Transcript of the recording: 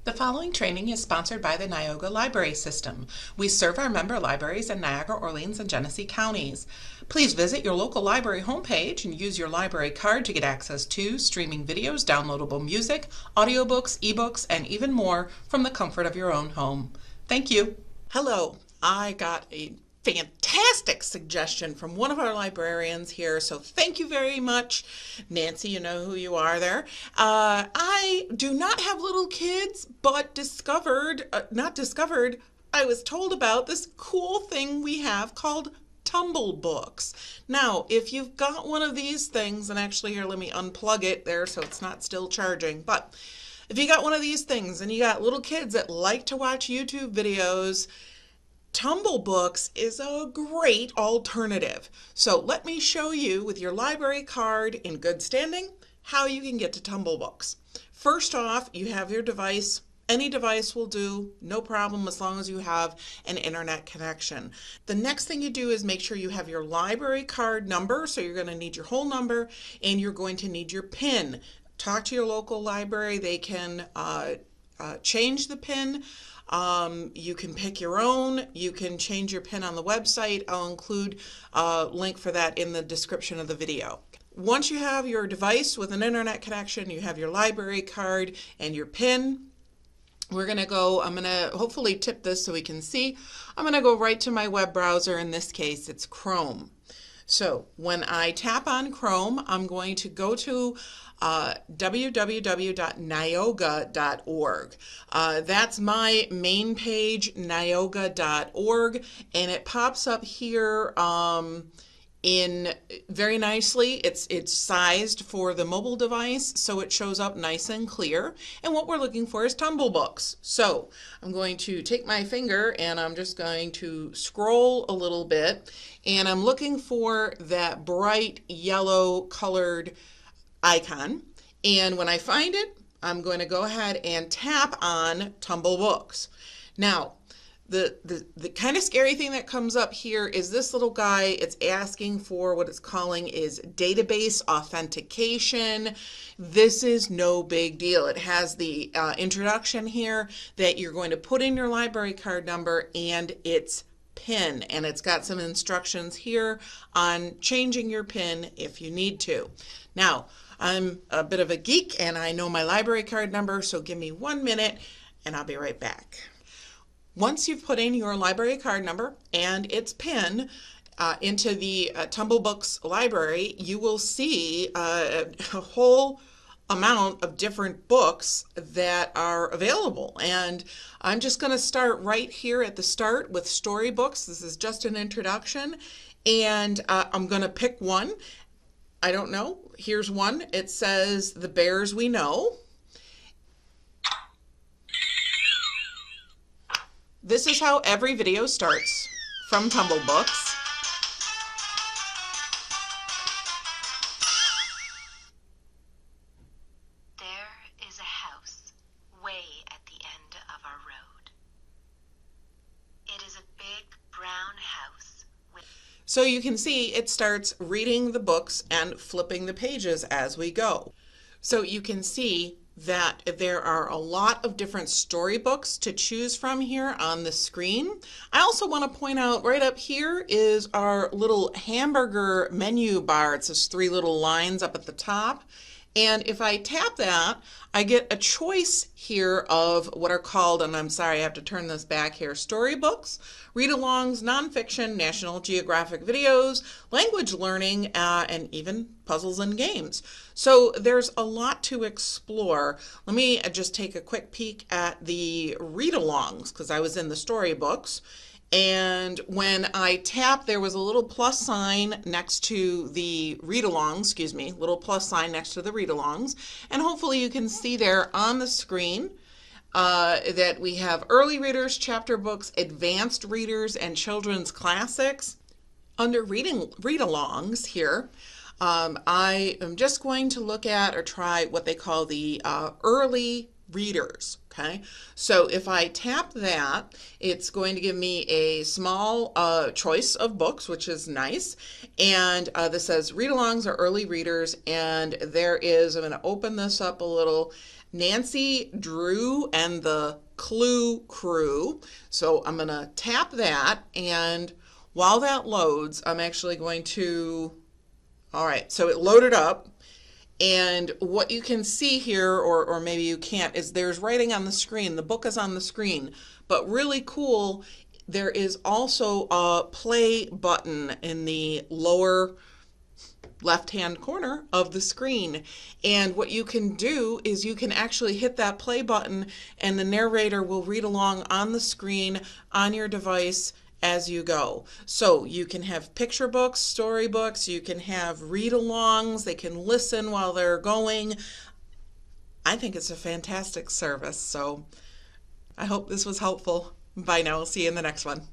The following training is sponsored by the Niagara Library System. We serve our member libraries in Niagara, Orleans, and Genesee counties. Please visit your local library homepage and use your library card to get access to streaming videos, downloadable music, audiobooks, ebooks, and even more from the comfort of your own home. Thank you. Hello, I got a fantastic suggestion from one of our librarians here, so thank you very much. Nancy, you know who you are there. I do not have little kids, but I was told about this cool thing we have called Tumble Books. Now, if you've got one of these things, and actually here, let me unplug it there so it's not still charging, but if you got one of these things and you got little kids that like to watch YouTube videos, Tumble Books is a great alternative. So let me show you with your library card in good standing how you can get to Tumble Books. First off, you have your device. Any device will do, no problem, as long as you have an internet connection. The next thing you do is make sure you have your library card number. So you're going to need your whole number and you're going to need your PIN. Talk to your local library. They can change the PIN. You can pick your own. You can change your PIN on the website. I'll include a link for that in the description of the video. Once you have your device with an internet connection, you have your library card and your PIN, I'm going to hopefully tip this so we can see. I'm going to go right to my web browser. In this case, it's Chrome. So when I tap on Chrome, I'm going to go to www.niagara.org. That's my main page, niagara.org, and it pops up here in very nicely. It's sized for the mobile device, so it shows up nice and clear. And what we're looking for is Tumble Books. So I'm going to take my finger and I'm just going to scroll a little bit, and I'm looking for that bright yellow colored icon. And when I find it, I'm going to go ahead and tap on Tumble Books. Now, the kind of scary thing that comes up here is this little guy. It's asking for what it's calling is database authentication. This is no big deal. It has the introduction here that you're going to put in your library card number and its PIN, and it's got some instructions here on changing your PIN if you need to. Now, I'm a bit of a geek and I know my library card number, so give me 1 minute and I'll be right back. Once you've put in your library card number and its PIN into the Tumble Books library, you will see a whole amount of different books that are available. And I'm just going to start right here at the start with storybooks. This is just an introduction, and I'm going to pick one. I don't know. Here's one. It says The Bears We Know. This is how every video starts from Tumble Books. There is a house way at the end of our road. It is a big brown house with... So you can see it starts reading the books and flipping the pages as we go. So you can see that there are a lot of different storybooks to choose from here on the screen. I also want to point out right up here is our little hamburger menu bar. It's those 3 little lines up at the top. And if I tap that, I get a choice here of what are called, and I'm sorry, I have to turn this back here, storybooks, read-alongs, nonfiction, National Geographic videos, language learning, and even puzzles and games. So there's a lot to explore. Let me just take a quick peek at the read-alongs because I was in the storybooks. And when I tapped, there was a little plus sign next to the read-alongs, little plus sign next to the read-alongs. And hopefully you can see there on the screen that we have early readers, chapter books, advanced readers, and children's classics. Under read-alongs here, I am just going to look at or try what they call the early readers. Okay, so if I tap that, it's going to give me a small choice of books, which is nice. And this says read-alongs are early readers, and there is, I'm going to open this up a little, Nancy Drew and the Clue Crew. So I'm going to tap that, and while that loads, I'm actually going to, all right, so it loaded up. And what you can see here, or maybe you can't, is there's writing on the screen. The book is on the screen. But really cool, there is also a play button in the lower left-hand corner of the screen. And what you can do is you can actually hit that play button and the narrator will read along on the screen on your device as you go. So you can have picture books, storybooks, you can have read-alongs, they can listen while they're going. I think it's a fantastic service. So I hope this was helpful. Bye now. We'll see you in the next one.